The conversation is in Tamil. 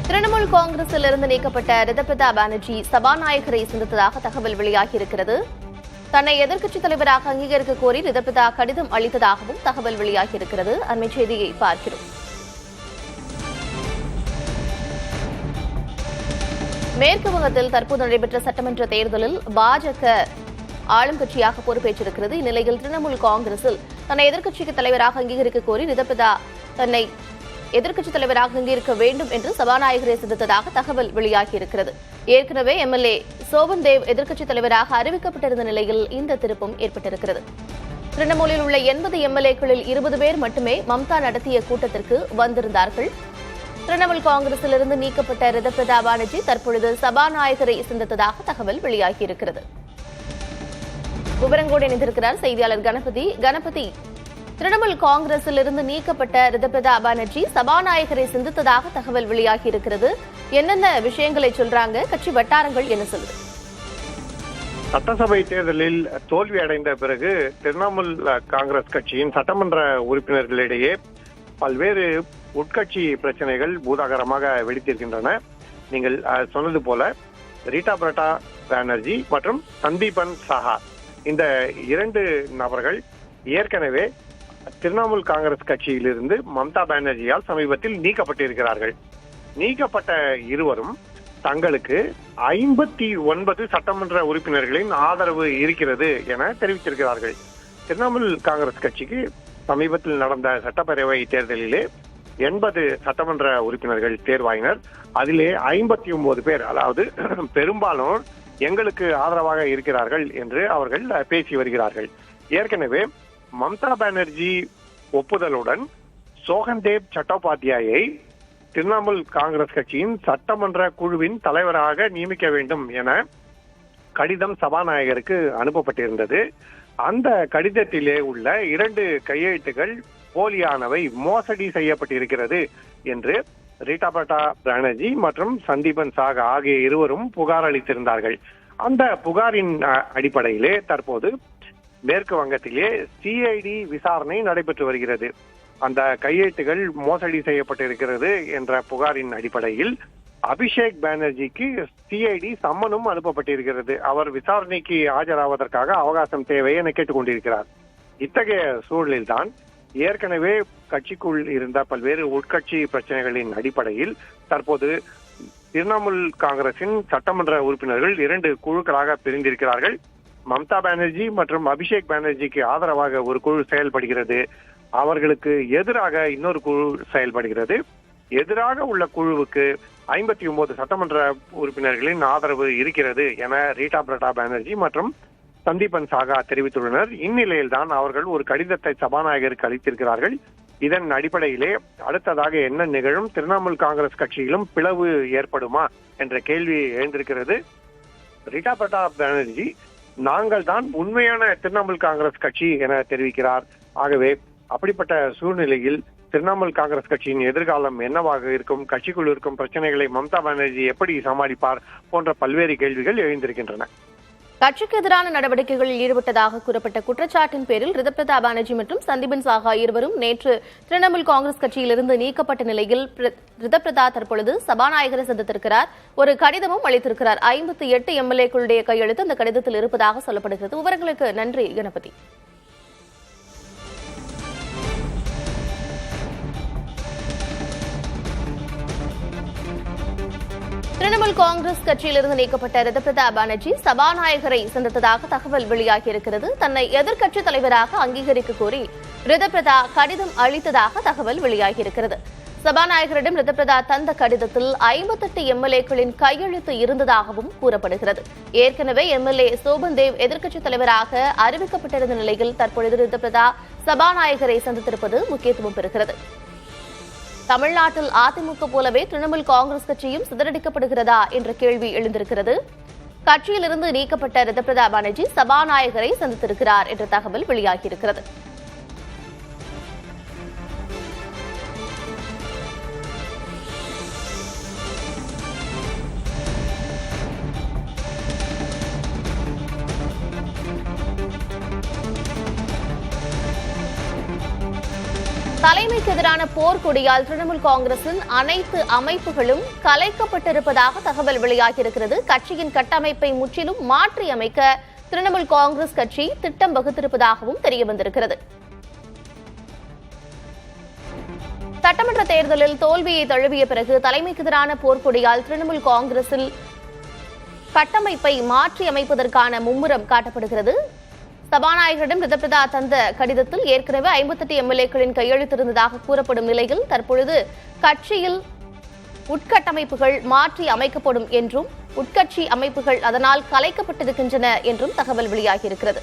திரிணாமுல் காங்கிரஸில் இருந்து நீக்கப்பட்ட ரிதப்ரதா பானர்ஜி சபாநாயகரை சந்தித்ததாக தகவல் வெளியாகியிருக்கிறது. தன்னை எதிர்க்கட்சித் தலைவராக அங்கீகரிக்க கோரி ரிதப்ரதா கடிதம் அளித்ததாகவும் தகவல் வெளியாகியிருக்கிறது. அண்மைச் செய்தியை பார்க்கிறோம். மேற்கு வங்கத்தில் தற்போது நடைபெற்ற சட்டமன்ற தேர்தலில் பாஜக ஆளும் கட்சியாக பொறுப்பேற்றிருக்கிறது. இந்நிலையில் திரிணாமுல் காங்கிரஸில் தன்னை எதிர்க்கட்சிக்கு தலைவராக அங்கீகரிக்க கோரி ரிதப்ரதா தன்னை எதிர்க்கட்சித் தலைவராக அங்கீகரிக்க வேண்டும் என்று சபாநாயகரை சந்தித்ததாக தகவல் வெளியாகியிருக்கிறது. ஏற்கனவே எம்எல்ஏ சோபன் தேவ் எதிர்க்கட்சித் தலைவராக அறிவிக்கப்பட்டிருந்த நிலையில் இந்த திருப்பம் ஏற்பட்டிருக்கிறது. திரிணாமுலில் உள்ள 80 எம்எல்ஏக்களில் 20 பேர் மட்டுமே மம்தா நடத்திய கூட்டத்திற்கு வந்திருந்தார்கள். திரிணாமுல் காங்கிரஸிலிருந்து நீக்கப்பட்ட ரிதப்ரதா பானர்ஜி தற்பொழுது சபாநாயகரை சந்தித்ததாக தகவல் வெளியாகியிருக்கிறது. விவரங்களோடு இணைந்திருக்கிறார் செய்தியாளர் கணபதி. திரிணாமுல் காங்கிரஸில் இருந்து நீக்கப்பட்ட ரிதப்ரதா பானர்ஜி சபாநாயகரை சந்தித்ததாக தகவல் வெளியாகியிருக்கிறது. என்னென்ன விஷயங்களை சொல்றாங்க, கட்சி வட்டாரங்கள் என்ன சொல்லுது? சட்டசபை தேர்தலில் தோல்வி அடைந்த பிறகு திரிணாமுல் காங்கிரஸ் கட்சியின் சட்டமன்ற உறுப்பினர்களிடையே பல்வேறு உட்கட்சி பிரச்சனைகள் பூதாகரமாக வெடித்திருக்கின்றன. நீங்கள் சொன்னது போல ரிதப்ரதா பானர்ஜி மற்றும் சந்தீபன் சாஹா இந்த 2 நபர்கள் ஏற்கனவே திரிணாமுல் காங்கிரஸ் கட்சியிலிருந்து மம்தா பானர்ஜியால் சமீபத்தில் நீக்கப்பட்டிருக்கிறார்கள். நீக்கப்பட்ட இருவரும் தங்களுக்கு 59 சட்டமன்ற உறுப்பினர்களின் ஆதரவு இருக்கிறது என தெரிவித்திருக்கிறார்கள். திரிணாமுல் காங்கிரஸ் கட்சிக்கு சமீபத்தில் நடந்த சட்டப்பேரவை தேர்தலிலே 80 சட்டமன்ற உறுப்பினர்கள் தேர்வாயினர். அதிலே 59 பேர், அதாவது பெரும்பாலும் எங்களுக்கு ஆதரவாக இருக்கிறார்கள் என்று அவர்கள் பேசி வருகிறார்கள். ஏற்கனவே மம்தா பானர்ஜி ஒப்புதலுடன் சோகன்தேவ் சட்டோபாத்யாயை திரிணாமுல் காங்கிரஸ் கட்சியின் சட்டமன்ற குழுவின் தலைவராக நியமிக்க வேண்டும் என கடிதம் சபாநாயகருக்கு அனுப்பப்பட்டிருந்தது. அந்த கடிதத்திலே உள்ள 2 கையெழுத்துகள் போலியானவை, மோசடி செய்யப்பட்டிருக்கிறது என்று ரிதப்ரதா பானர்ஜி மற்றும் சந்தீபன் சாஹா ஆகிய இருவரும் புகார் அளித்திருந்தார்கள். அந்த புகாரின் அடிப்படையிலே தற்போது மேற்கு வங்கத்திலே சிஐடி விசாரணை நடைபெற்று வருகிறது. அந்த கையெழுத்துகள் மோசடி செய்யப்பட்டிருக்கிறது என்ற புகாரின் அடிப்படையில் அபிஷேக் பானர்ஜிக்கு சிஐடி சம்மனும் அனுப்பப்பட்டிருக்கிறது. அவர் விசாரணைக்கு ஆஜராவதற்காக அவகாசம் தேவை என கேட்டுக்கொண்டிருக்கிறார். இத்தகைய சூழலில்தான் ஏற்கனவே கட்சிக்குள் இருந்த பல்வேறு உட்கட்சி பிரச்சனைகளின் அடிப்படையில் தற்போது திரிணாமுல் காங்கிரசின் சட்டமன்ற உறுப்பினர்கள் 2 குழுக்களாக பிரிந்திருக்கிறார்கள். மம்தா பானர்ஜி மற்றும் அபிஷேக் பானர்ஜிக்கு ஆதரவாக ஒரு குழு செயல்படுகிறது, அவர்களுக்கு எதிராக இன்னொரு குழு செயல்படுகிறது. எதிராக உள்ள குழுவுக்கு 59 சட்டமன்ற உறுப்பினர்களின் ஆதரவு இருக்கிறது என ரிதப்ரதா பானர்ஜி மற்றும் சந்தீபன் சாஹா தெரிவித்துள்ளனர். இந்நிலையில்தான் அவர்கள் ஒரு கடிதத்தை சபாநாயகருக்கு அளித்திருக்கிறார்கள். இதன் அடிப்படையிலே அடுத்ததாக என்ன நிகழும், திரிணாமுல் காங்கிரஸ் கட்சியிலும் பிளவு ஏற்படுமா என்ற கேள்வி எழுந்திருக்கிறது. ரிதப்ரதா பானர்ஜி நாங்கள் தான் உண்மையான திரிணாமுல் காங்கிரஸ் கட்சி என தெரிவிக்கிறார். ஆகவே அப்படிப்பட்ட சூழ்நிலையில் திரிணாமுல் காங்கிரஸ் கட்சியின் எதிர்காலம் என்னவாக இருக்கும், கட்சிக்குள் இருக்கும் பிரச்சனைகளை மம்தா பானர்ஜி எப்படி சமாளிப்பார் போன்ற பல்வேறு கேள்விகள் எழுந்திருக்கின்றன. கட்சிக்கு எதிரான நடவடிக்கைகளில் ஈடுபட்டதாக கூறப்பட்ட குற்றச்சாட்டின் பேரில் ரிதப்ரதா பானர்ஜி மற்றும் சந்தீபன் சாஹா இருவரும் நேற்று திரிணாமுல் காங்கிரஸ் கட்சியிலிருந்து நீக்கப்பட்ட நிலையில் ரிதப்ரதா தற்பொழுது சபாநாயகரை சந்தித்திருக்கிறார். ஒரு கடிதமும் அளித்திருக்கிறார். 58 எம்எல்ஏக்களுடைய கையெழுத்து அந்த கடிதத்தில் இருப்பதாக சொல்லப்படுகிறது. விவரங்களுக்கு நன்றி கணபதி. திரிணாமுல் காங்கிரஸ் கட்சியிலிருந்து நீக்கப்பட்ட ரிதப்ரதா பானர்ஜி சபாநாயகரை சந்தித்ததாக தகவல் வெளியாகியிருக்கிறது. தன்னை எதிர்க்கட்சித் தலைவராக அங்கீகரிக்க கோரி ரிதப்ரதா கடிதம் அளித்ததாக தகவல் வெளியாகியிருக்கிறது. சபாநாயகரிடம் ரிதப்ரதா தந்த கடிதத்தில் 58 எம்எல்ஏக்களின் கையெழுத்து இருந்ததாகவும் கூறப்படுகிறது. ஏற்கனவே எம்எல்ஏ சோபன் தேவ் எதிர்க்கட்சித் தலைவராக அறிவிக்கப்பட்டிருந்த நிலையில் தற்பொழுது ரிதப்ரதா சபாநாயகரை சந்தித்திருப்பது முக்கியத்துவம் பெறுகிறது. தமிழ்நாட்டில் அதிமுக போலவே திரிணாமுல் காங்கிரஸ் கட்சியும் சிதறடிக்கப்படுகிறதா என்ற கேள்வி எழுந்திருக்கிறது. கட்சியிலிருந்து நீக்கப்பட்ட ரிதப்ரதா பானர்ஜி சபாநாயகரை சந்தித்திருக்கிறார் என்ற தகவல் வெளியாகியிருக்கிறது. தலைமைக்கு எதிரான போர்க்கொடியால் திரிணாமுல் காங்கிரசின் அனைத்து அமைப்புகளும் கலைக்கப்பட்டிருப்பதாக தகவல் வெளியாகியிருக்கிறது. கட்சியின் கட்டமைப்பை முற்றிலும் மாற்றி அமைக்க திரிணாமுல் காங்கிரஸ் கட்சி திட்டம் வகுத்திருப்பதாகவும் தெரியவந்திருக்கிறது. சட்டமன்ற தேர்தலில் தோல்வியை தழுவிய பிறகு தலைமைக்கு எதிரான போர்க்கொடியால் திரிணாமுல் காங்கிரஸில் கட்டமைப்பை மாற்றி அமைப்பதற்கான மும்முரம் காட்டப்படுகிறது. சபாநாயகரிடம் ரிதப்பிரதா தந்த கடிதத்தில் ஏற்கனவே 58 எம்எல்ஏக்களின் கையெழுத்திருந்ததாக கூறப்படும் நிலையில் தற்பொழுது கட்சியில் உட்கட்டமைப்புகள் மாற்றி அமைக்கப்படும் என்றும் உட்கட்சி அமைப்புகள் அதனால் கலைக்கப்பட்டிருக்கின்றன என்றும் தகவல் வெளியாகியிருக்கிறது.